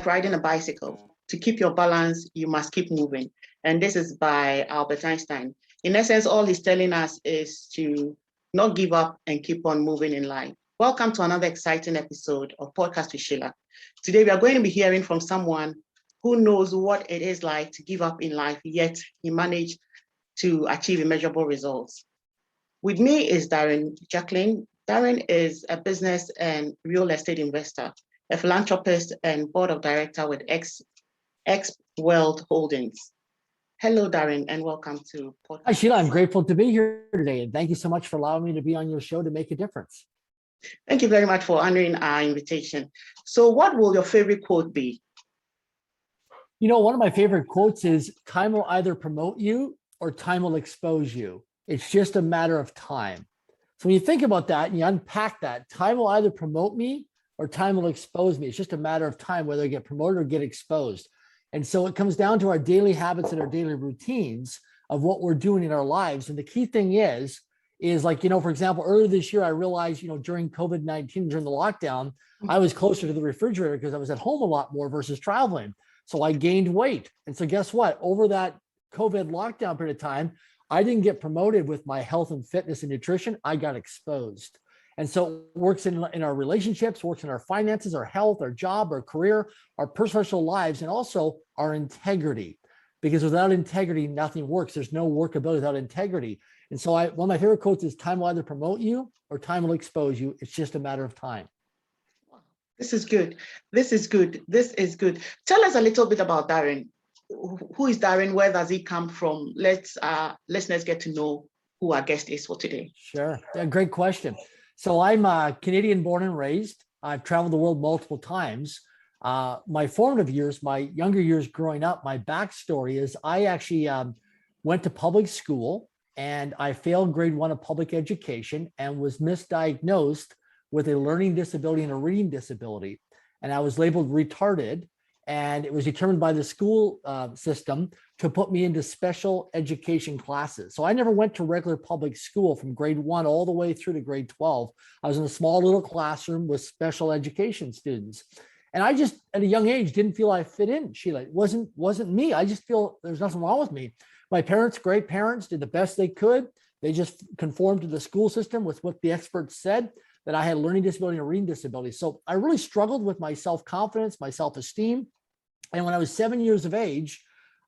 riding a bicycle. To keep your balance, you must keep moving. And this is by Albert Einstein. In essence, all he's telling us is to not give up and keep on moving in life. Welcome to another exciting episode of Podcast with Sheila. Today, we are going to be hearing from someone who knows what it is like to give up in life, yet he managed to achieve immeasurable results. With me is Darren Jacqueline. Darren is a business and real estate investor, a philanthropist and board of director with X World Holdings. Hello, Darren, and welcome to Podcast. Hi, Sheila. I'm grateful to be here today, and thank you so much for allowing me to be on your show to make a difference. Thank you very much for honoring our invitation. So what will your favorite quote be? You know, one of my favorite quotes is, time will either promote you or time will expose you. It's just a matter of time. So when you think about that and you unpack that, time will either promote me or time will expose me. It's just a matter of time whether I get promoted or get exposed. And so it comes down to our daily habits and our daily routines of what we're doing in our lives. And the key thing is like, you know, for example, earlier this year, I realized, you know, during COVID-19, during the lockdown, I was closer to the refrigerator because I was at home a lot more versus traveling. So I gained weight. And so guess what? Over that COVID lockdown period of time, I didn't get promoted with my health and fitness and nutrition. I got exposed. And so it works in our relationships, works in our finances, our health, our job, our career, our personal lives, and also our integrity. Because without integrity, nothing works. There's no workability without integrity. And so one of my favorite quotes is, time will either promote you or time will expose you. It's just a matter of time. This is good. This is good. This is good. Tell us a little bit about Darren. Who is Darren? Where does he come from? Let's get to know who our guest is for today. Sure. Yeah, great question. So I'm Canadian born and raised. I've traveled the world multiple times. My formative years, my younger years growing up, my backstory is I actually went to public school and I failed grade 1 of public education and was misdiagnosed with a learning disability and a reading disability. And I was labeled retarded. And it was determined by the school system to put me into special education classes. So I never went to regular public school from grade 1 all the way through to grade 12. I was in a small little classroom with special education students. And I just, at a young age, didn't feel I fit in, Sheila. It wasn't me. I just feel there's nothing wrong with me. My parents, great parents, did the best they could. They just conformed to the school system with what the experts said, that I had a learning disability and a reading disability. So I really struggled with my self-confidence, my self-esteem. And when I was 7 years of age,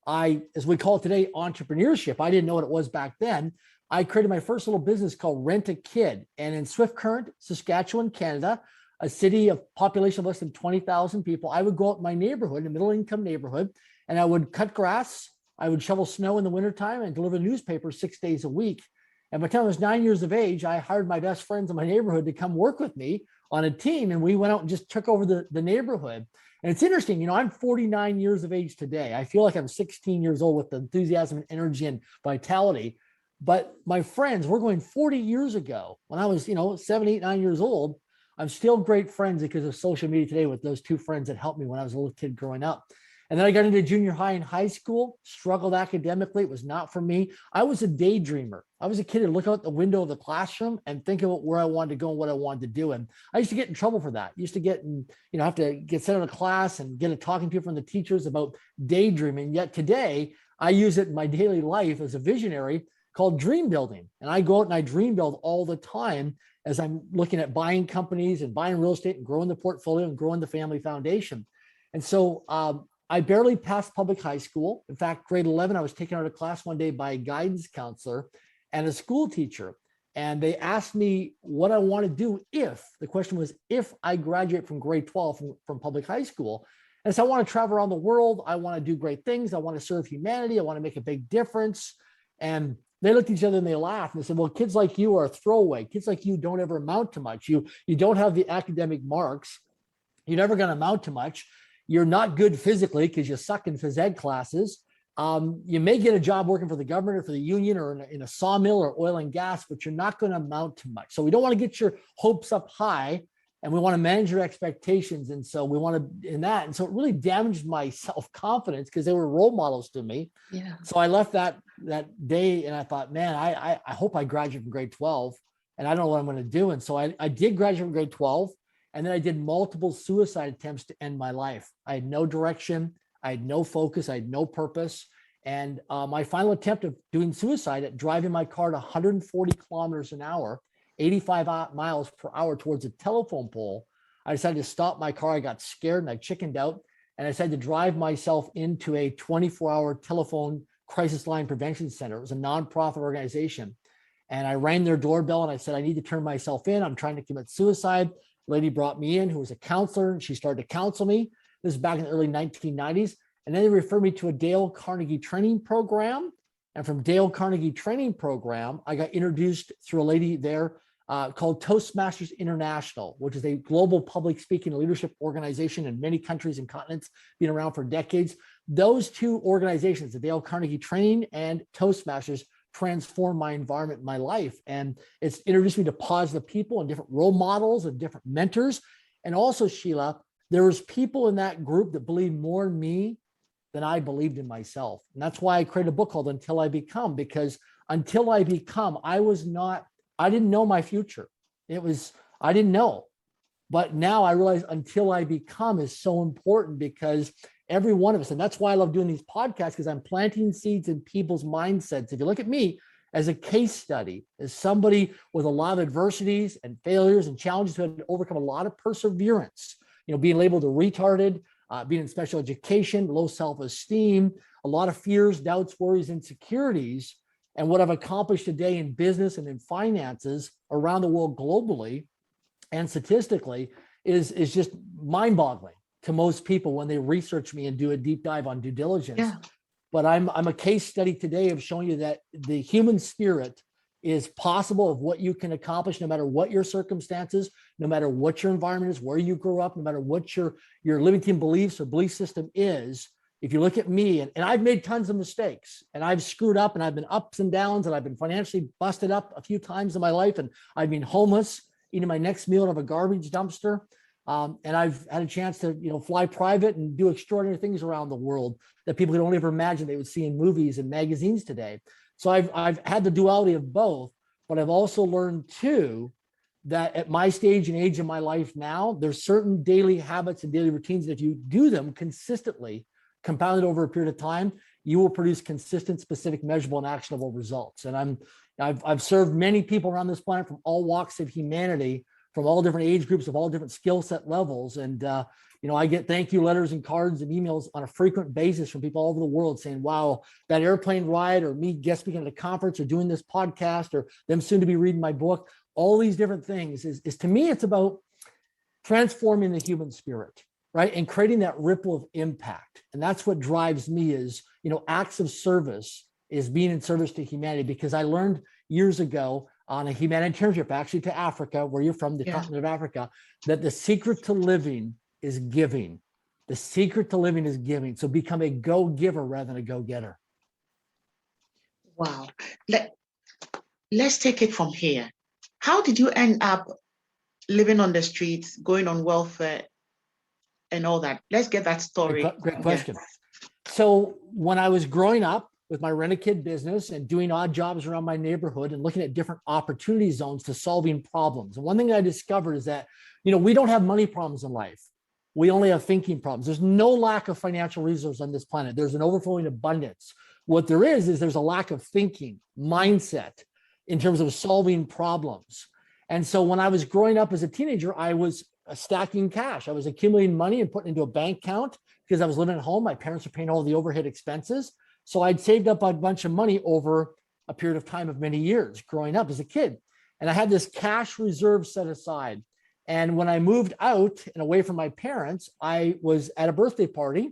as we call it today, entrepreneurship, I didn't know what it was back then. I created my first little business called Rent a Kid. And in Swift Current, Saskatchewan, Canada, a city of population of less than 20,000 people, I would go out in my neighborhood, a middle income neighborhood, and I would cut grass, I would shovel snow in the wintertime and deliver newspapers 6 days a week. And by the time I was 9 years of age, I hired my best friends in my neighborhood to come work with me on a team. And we went out and just took over the neighborhood. And it's interesting, you know, I'm 49 years of age today. I feel like I'm 16 years old with the enthusiasm and energy and vitality. But my friends, we're going 40 years ago when I was, you know, 7, 8, 9 years old. I'm still great friends because of social media today with those two friends that helped me when I was a little kid growing up. And then I got into junior high and high school, struggled academically. It was not for me. I was a daydreamer. I was a kid who look out the window of the classroom and think about where I wanted to go and what I wanted to do. And I used to get in trouble for that. I used to get in, you know, have to get sent out of class and get a talking to from the teachers about daydreaming. Yet today, I use it in my daily life as a visionary called dream building. And I go out and I dream build all the time as I'm looking at buying companies and buying real estate and growing the portfolio and growing the family foundation. And so, I barely passed public high school. In fact, grade 11, I was taken out of class one day by a guidance counselor and a school teacher. And they asked me what I want to do the question was, if I graduate from grade 12 from public high school. And so I want to travel around the world. I want to do great things. I want to serve humanity. I want to make a big difference. And they looked at each other and they laughed and they said, well, kids like you are a throwaway. Kids like you don't ever amount to much. You don't have the academic marks. You're never going to amount to much. You're not good physically because you suck in phys ed classes. You may get a job working for the government or for the union or in a sawmill or oil and gas, but you're not going to amount to much. So we don't want to get your hopes up high and we want to manage your expectations. And so we want to in that. And so it really damaged my self-confidence because they were role models to me. Yeah. So I left that day and I thought, man, I hope I graduate from grade 12 and I don't know what I'm going to do. And so I did graduate from grade 12. And then I did multiple suicide attempts to end my life. I had no direction. I had no focus. I had no purpose. And my final attempt of doing suicide at driving my car at 140 kilometers an hour, 85 miles per hour towards a telephone pole, I decided to stop my car. I got scared and I chickened out. And I decided to drive myself into a 24-hour telephone crisis line prevention center. It was a nonprofit organization. And I rang their doorbell and I said, I need to turn myself in. I'm trying to commit suicide. Lady brought me in, who was a counselor, and she started to counsel me. This is back in the early 1990s. And then they referred me to a Dale Carnegie training program. And from Dale Carnegie training program, I got introduced through a lady there called Toastmasters International, which is a global public speaking and leadership organization in many countries and continents, been around for decades. Those two organizations, the Dale Carnegie training and Toastmasters, transformed my environment, my life. And it's introduced me to positive people and different role models and different mentors. And also, Sheila, there was people in that group that believed more in me than I believed in myself. And that's why I created a book called Until I Become, because until I become, I didn't know my future. I didn't know. But now I realize until I become is so important, because every one of us, and that's why I love doing these podcasts, because I'm planting seeds in people's mindsets. If you look at me as a case study, as somebody with a lot of adversities and failures and challenges who had to overcome a lot of perseverance, being labeled a retarded, being in special education, low self-esteem, a lot of fears, doubts, worries, insecurities. And what I've accomplished today in business and in finances around the world globally and statistically is just mind-boggling to most people when they research me and do a deep dive on due diligence. Yeah. But I'm a case study today of showing you that the human spirit is possible, of what you can accomplish no matter what your circumstances, no matter what your environment is, where you grew up, no matter what your limiting beliefs or belief system is. If you look at me, and I've made tons of mistakes, and I've screwed up, and I've been ups and downs, and I've been financially busted up a few times in my life, and I've been homeless, eating my next meal out of a garbage dumpster. And I've had a chance to, fly private and do extraordinary things around the world that people could only ever imagine they would see in movies and magazines today. So I've had the duality of both, but I've also learned too that at my stage and age in my life now, there's certain daily habits and daily routines that if you do them consistently, compounded over a period of time, you will produce consistent, specific, measurable, and actionable results. And I've served many people around this planet from all walks of humanity, from all different age groups, of all different skill set levels. And, I get thank you letters and cards and emails on a frequent basis from people all over the world saying, wow, that airplane ride, or me guest speaking at a conference, or doing this podcast, or them soon to be reading my book, all these different things is to me, it's about transforming the human spirit, right? And creating that ripple of impact. And that's what drives me is, acts of service is being in service to humanity, because I learned years ago on a humanitarian trip, actually to Africa, where you're from, the continent of Africa, that the secret to living is giving. The secret to living is giving. So become a go-giver rather than a go-getter. Wow. Let's take it from here. How did you end up living on the streets, going on welfare and all that? Let's get that story. Great question. Yeah. So when I was growing up with my rent-a-kid business and doing odd jobs around my neighborhood and looking at different opportunity zones to solving problems, and one thing I discovered is that, we don't have money problems in life. We only have thinking problems. There's no lack of financial resources on this planet. There's an overflowing abundance. What there is there's a lack of thinking, mindset in terms of solving problems. And so when I was growing up as a teenager, I was stacking cash. I was accumulating money and putting it into a bank account because I was living at home. My parents were paying all the overhead expenses. So I'd saved up a bunch of money over a period of time of many years growing up as a kid. And I had this cash reserve set aside. And when I moved out and away from my parents, I was at a birthday party,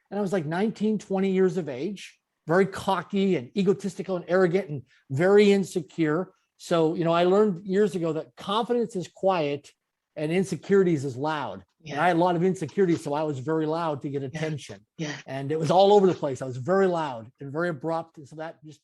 and I was like 19, 20 years of age, very cocky and egotistical and arrogant and very insecure. So, I learned years ago that confidence is quiet and insecurities is loud. Yeah. And I had a lot of insecurities, so I was very loud to get attention. Yeah. And it was all over the place. I was very loud and very abrupt. And so that just